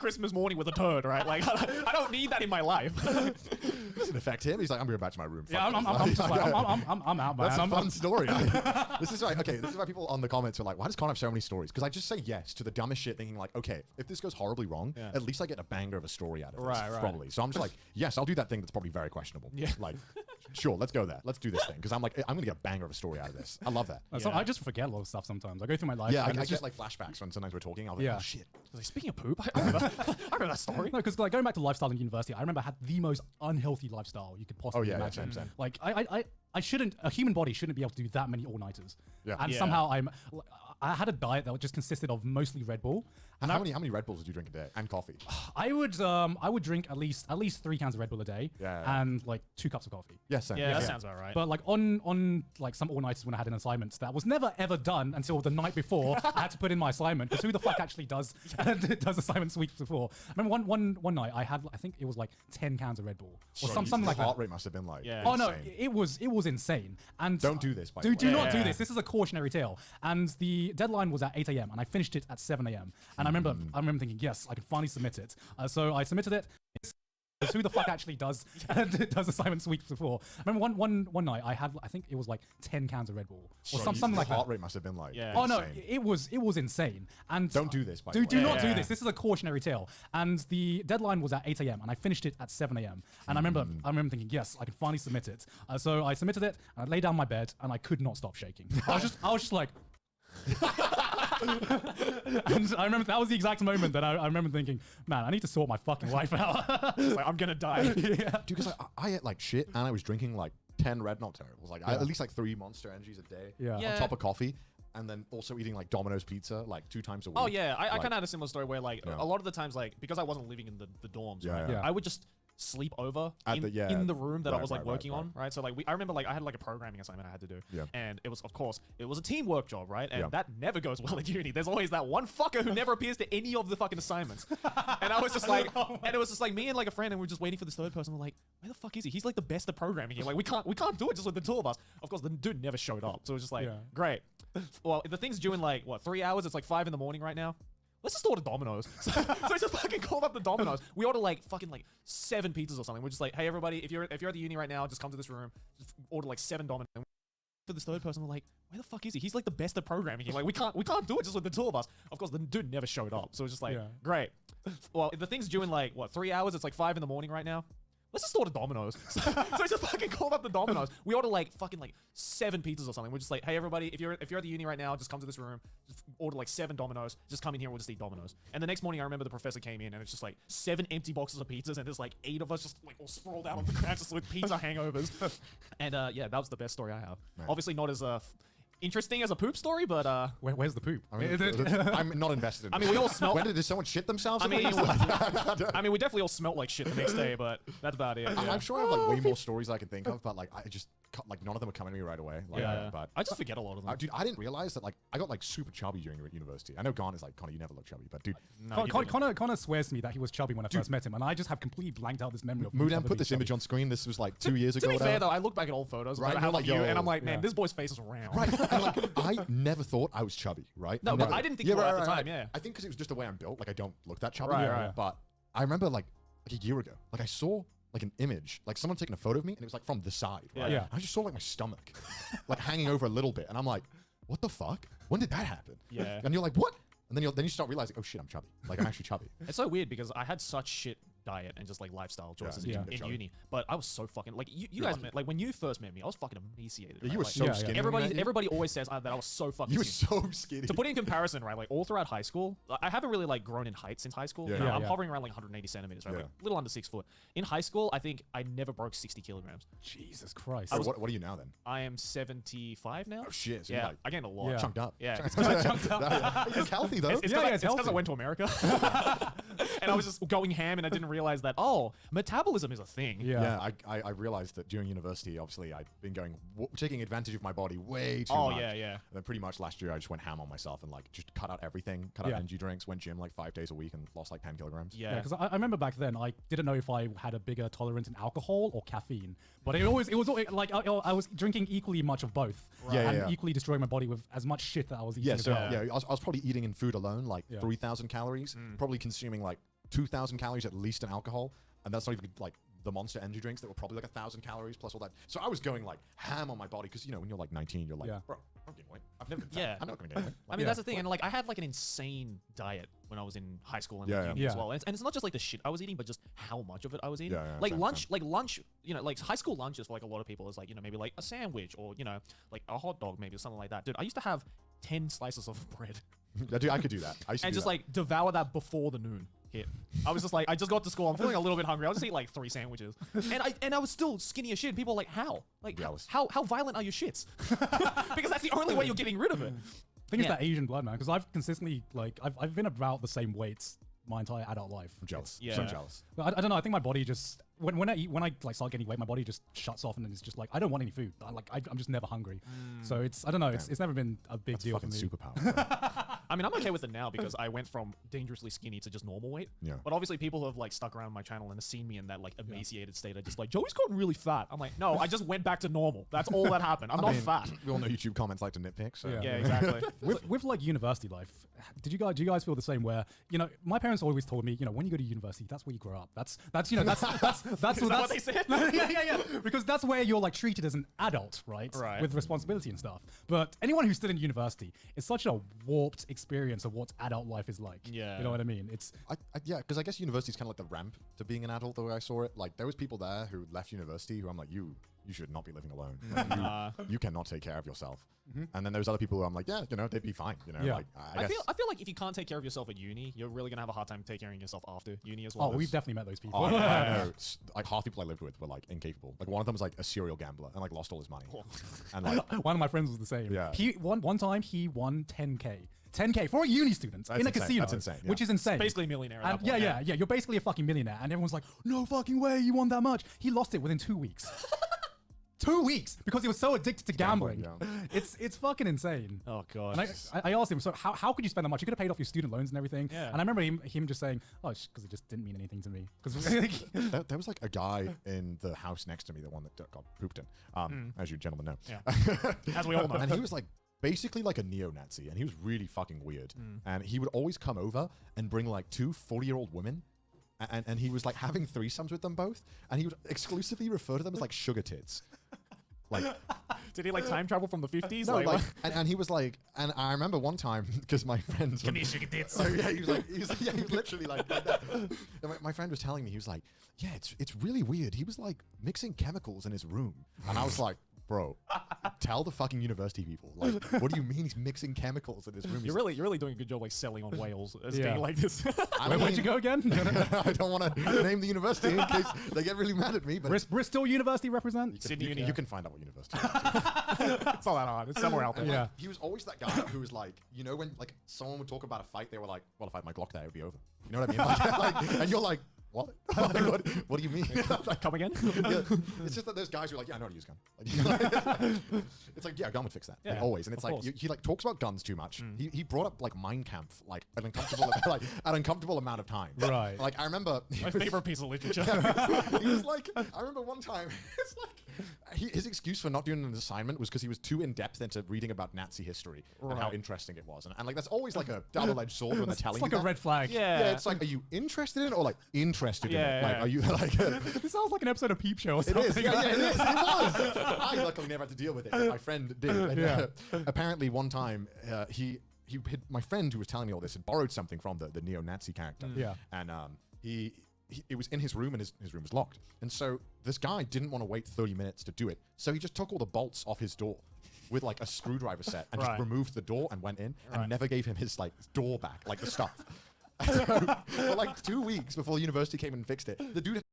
Christmas morning with a turd, right? Like, I don't need that in my life. It doesn't affect him. He's like, I'm going back to my room. Yeah, I'm out, man. That's a fun story. This is okay. This is why people on the comments are like, why does Con have so many stories? Because I just say yes to the dumbest shit, thinking like, okay, if this goes horribly wrong, at least I get a banger of a story out of this, probably. So I'm just like, yes, I'll do that thing that's probably very questionable. Yeah. Like, sure, let's go there. Let's do this thing. Because I'm like, I'm going to get a banger of a story out of this. I love that. So I just forget a lot of stuff sometimes. I go through my life. Yeah, I get like flashbacks when sometimes we're talking. I'll be like, oh shit. I was like, speaking of poop, I remember that story. No, because like going back to lifestyle in university, I remember I had the most unhealthy lifestyle you could possibly imagine. Same. Like I shouldn't, a human body shouldn't be able to do that many all-nighters. Yeah. And somehow I had a diet that just consisted of mostly Red Bull. And how many Red Bulls did you drink a day? And coffee? I would drink at least 3 cans of Red Bull a day. And like 2 cups of coffee. Yes, same. Yeah, that sounds about right. But like on like some all-nighters when I had an assignment that was never ever done until the night before, I had to put in my assignment, because who the fuck actually does assignments weeks before? I remember one night I think it was like 10 cans of Red Bull or something like that. Heart rate must have been like oh no, it was insane. And don't do this. Do not do this. This is a cautionary tale. And the deadline was at 8 a.m. and I finished it at 7 a.m. And I remember thinking, yes, I can finally submit it. So I submitted it. Who the fuck actually does assignments weeks before? I remember one night I think it was like 10 cans of Red Bull or something like that. Heart rate must have been like oh no, it was insane. And don't do this. Do not do this. This is a cautionary tale. And the deadline was at 8 a.m. and I finished it at 7 a.m. And I remember thinking, yes, I can finally submit it. So I submitted it and I lay down on my bed and I could not stop shaking. I was just like. And I remember that was the exact moment that I remember thinking, man, I need to sort my fucking life out. Like, I'm gonna die. Dude, because I ate like shit and I was drinking like 10 Red, not terrible. It was like at least like 3 Monster Energies a day on top of coffee. And then also eating like Domino's pizza like 2 times a week. Oh yeah, I kind of had a similar story where like a lot of the times, like, because I wasn't living in the dorms, I would just sleep over in the room that I was like working on, right? So like I remember like I had like a programming assignment I had to do, and it was a teamwork job, right? And that never goes well at uni. There's always that one fucker who never appears to any of the fucking assignments, and I was just like, and it was just like me and like a friend, and we were just waiting for this third person. We're like, where the fuck is he? He's like the best at programming here. Like we can't do it just with the two of us. Of course, the dude never showed up, so it was just like, great. Well, the thing's due in like what 3 hours? It's like 5 in the morning right now. Let's just order Domino's. So we just fucking called up the Domino's. We ordered like fucking like 7 pizzas or something. We're just like, hey everybody, if you're at the uni right now, just come to this room. Just order like 7 Domino's. For this third person, we're like, where the fuck is he? He's like the best at programming here. Like we can't do it just with the two of us. Of course, the dude never showed up. So it's just like, great. Well, the thing's due in like what 3 hours? It's like 5 in the morning right now. Let's just order Domino's. So we just fucking called up the Domino's. We ordered like fucking like 7 pizzas or something. We're just like, hey everybody, if you're at the uni right now, just come to this room. Just order like 7 Domino's. Just come in here. We'll just eat Domino's. And the next morning, I remember the professor came in, and it's just like 7 empty boxes of pizzas, and there's like 8 of us just like all sprawled out on the ground, just with pizza hangovers. And yeah, that was the best story I have. Man. Obviously not as interesting as a poop story, but where's the poop? I mean, I'm not invested in I mean, we all smelled. When did someone shit themselves? I mean, we definitely all smelled like shit the next day, but that's about it. Yeah. I'm sure I have like way more stories I can think of, but like I just like none of them are coming to me right away. Like, but I just forget a lot of them. Dude, I didn't realize that like I got like super chubby during university. I know Gon is like, Connor, you never look chubby, but dude, no, Connor swears to me that he was chubby when I first met him, and I just have completely blanked out this memory of Moodam put this image on screen. This was like 2 years ago. To be fair though, I look back at old photos, right? How like you, and I'm like, man, this boy's face is round. Right. And, like, I never thought I was chubby, right? No, but I didn't think you were at the time. Yeah. I think because it was just the way I'm built. Like I don't look that chubby. Right. But I remember like a year ago, like I saw like an image, like someone taking a photo of me, and it was like from the side. Right? Yeah. I just saw like my stomach, like hanging over a little bit, and I'm like, what the fuck? When did that happen? Yeah. And you're like, what? And then you start realizing, oh shit, I'm chubby. Like I'm actually chubby. It's so weird because I had such shit diet and just like lifestyle choices in uni, but I was so fucking like you guys met, like when you first met me, I was fucking emaciated. You were like, so skinny. Everybody always says that I was so fucking. You were so skinny. To put it in comparison, right? Like all throughout high school, I haven't really like grown in height since high school. I'm hovering around like 180 centimeters, right? Like a little under 6 foot. In high school, I think I never broke 60 kilograms. Jesus Christ. So what are you now then? I am 75 now. Oh shit. So yeah, like, I gained a lot. Chunked up. Yeah. Chunked up. It's healthy though. It's because I went to America. And I was just going ham, and I didn't realize that metabolism is a thing. Yeah, I realized that during university, obviously, I'd been taking advantage of my body way too much. Yeah. And then pretty much last year, I just went ham on myself and like just cut out everything, cut out energy drinks, went gym like 5 days a week, and lost like 10 kilograms. Yeah, because I remember back then, I didn't know if I had a bigger tolerance in alcohol or caffeine, but it was like I was drinking equally much of both, and equally destroying my body with as much shit that I was eating. I was probably eating in food alone like 3,000 calories, probably consuming like 2,000 calories at least in alcohol, and that's not even like the Monster energy drinks that were probably like 1,000 calories plus all that. So I was going like ham on my body because, you know, when you're like 19, you're like, bro, I'm getting weight. I've never been fat. I'm not going to gain weight. I mean, that's the thing. And like, I had like an insane diet when I was in high school and uni as well. And it's not just like the shit I was eating, but just how much of it I was eating. Like lunch, you know, like high school lunches for like a lot of people is like, you know, maybe like a sandwich or, you know, like a hot dog, maybe something like that. Dude, I used to have 10 slices of bread. Dude, I could do that. I used to and just like devour that before the noon hit. I was just like, I just got to school. I'm feeling a little bit hungry. I'll just eat like 3 sandwiches. And I was still skinny as shit. People are like, how? Like, how violent are your shits? Because that's the only way you're getting rid of it. I think it's that Asian blood, man. Because I've consistently, like, I've been about the same weights my entire adult life. I'm jealous. Yeah. So jealous. But I don't know. I think my body just, when I like start gaining weight, my body just shuts off and it's just like, I don't want any food. I'm just never hungry. So it's, I don't know. It's never been a big deal for me. Superpower. I mean, I'm okay with it now because I went from dangerously skinny to just normal weight. Yeah. But obviously people have like stuck around my channel and have seen me in that like emaciated state. Are just like, Joey's gotten really fat. I'm like, no, I just went back to normal. That's all that happened. I'm not fat. We all know YouTube comments like to nitpick. So. Yeah, exactly. with like university life, do you guys feel the same? Where, you know, my parents always told me, you know, when you go to university, that's where you grow up. That's you know, that's what they said. yeah. Because that's where you're like treated as an adult, right? With responsibility and stuff. But anyone who's still in university, it's such a warped experience of what adult life is like. Yeah. You know what I mean? It's yeah, because I guess university is kind of like the ramp to being an adult. The way I saw it, like there was people there who left university who I'm like, you should not be living alone. Like, you cannot take care of yourself. And then there's other people who I'm like, yeah, you know, they'd be fine. You know, like I feel like if you can't take care of yourself at uni, you're really gonna have a hard time taking care of yourself after uni as well. Oh, we've definitely met those people. I know. Like half the people I lived with were like incapable. Like one of them was like a serial gambler and like lost all his money. And like one of my friends was the same. Yeah. He one time he won 10K for a uni student in a casino. That's insane. Which is insane. It's basically a millionaire. And yeah. You're basically a fucking millionaire. And everyone's like, no fucking way you won that much. He lost it within 2 weeks. 2 weeks because he was so addicted to gambling. It's fucking insane. Oh god. And I asked him, so how could you spend that much? You could have paid off your student loans and everything. Yeah. And I remember him just saying, oh, because it just didn't mean anything to me. Because there was like a guy in the house next to me, the one that got pooped in, as you gentlemen know. Yeah. As we all know. And he was like basically like a neo-Nazi, and he was really fucking weird. And he would always come over and bring like 2 40-year-old women. And he was like having threesomes with them both, and he would exclusively refer to them as like sugar tits. Like, did he like time travel from the 50s? No, like and he was like, and I remember one time because my friends. Give me sugar tits. So yeah, he was literally like that. And my friend was telling me, he was like, yeah, it's really weird. He was like mixing chemicals in his room, and I was like, bro, tell the fucking university people. Like, what do you mean he's mixing chemicals in his room? You're really doing a good job like selling on Wales as being like this. Where'd you go again? I don't want to name the university in case they get really mad at me. But Bristol University represent? Sydney Uni. You can find out what university. It's not that hard. It's somewhere out there. Yeah. He was always that guy who was like, you know, when like someone would talk about a fight, they were like, well, if I had my Glock there, it would be over. You know what I mean? Like, and you're like, what? Like, what do you mean? Like, come again? Yeah. It's just that there's guys who are like, yeah, I know how to use a gun. It's like, yeah, a gun would fix that. Like, always. And it's like, he like talks about guns too much. He brought up like Mein Kampf, like an uncomfortable amount of time. Right. Like I remember my favorite piece of literature. He was like, I remember one time, it's like his excuse for not doing an assignment was because he was too in depth into reading about Nazi history and how interesting it was. And like that's always like a double-edged sword when they're telling you. It's like a red flag. Yeah. It's like, are you interested in it or like interested in it? Like, are you like? This sounds like an episode of Peep Show or something. It is. Yeah, it is. It was. I luckily never had to deal with it. But my friend did. And, apparently, one time my friend who was telling me all this had borrowed something from the neo-Nazi character. Yeah. And it was in his room, and his room was locked. And so this guy didn't want to wait 30 minutes to do it. So he just took all the bolts off his door with like a screwdriver set and just removed the door and went in and never gave him his like door back, like the stuff. So, for like 2 weeks before the university came and fixed it, the dude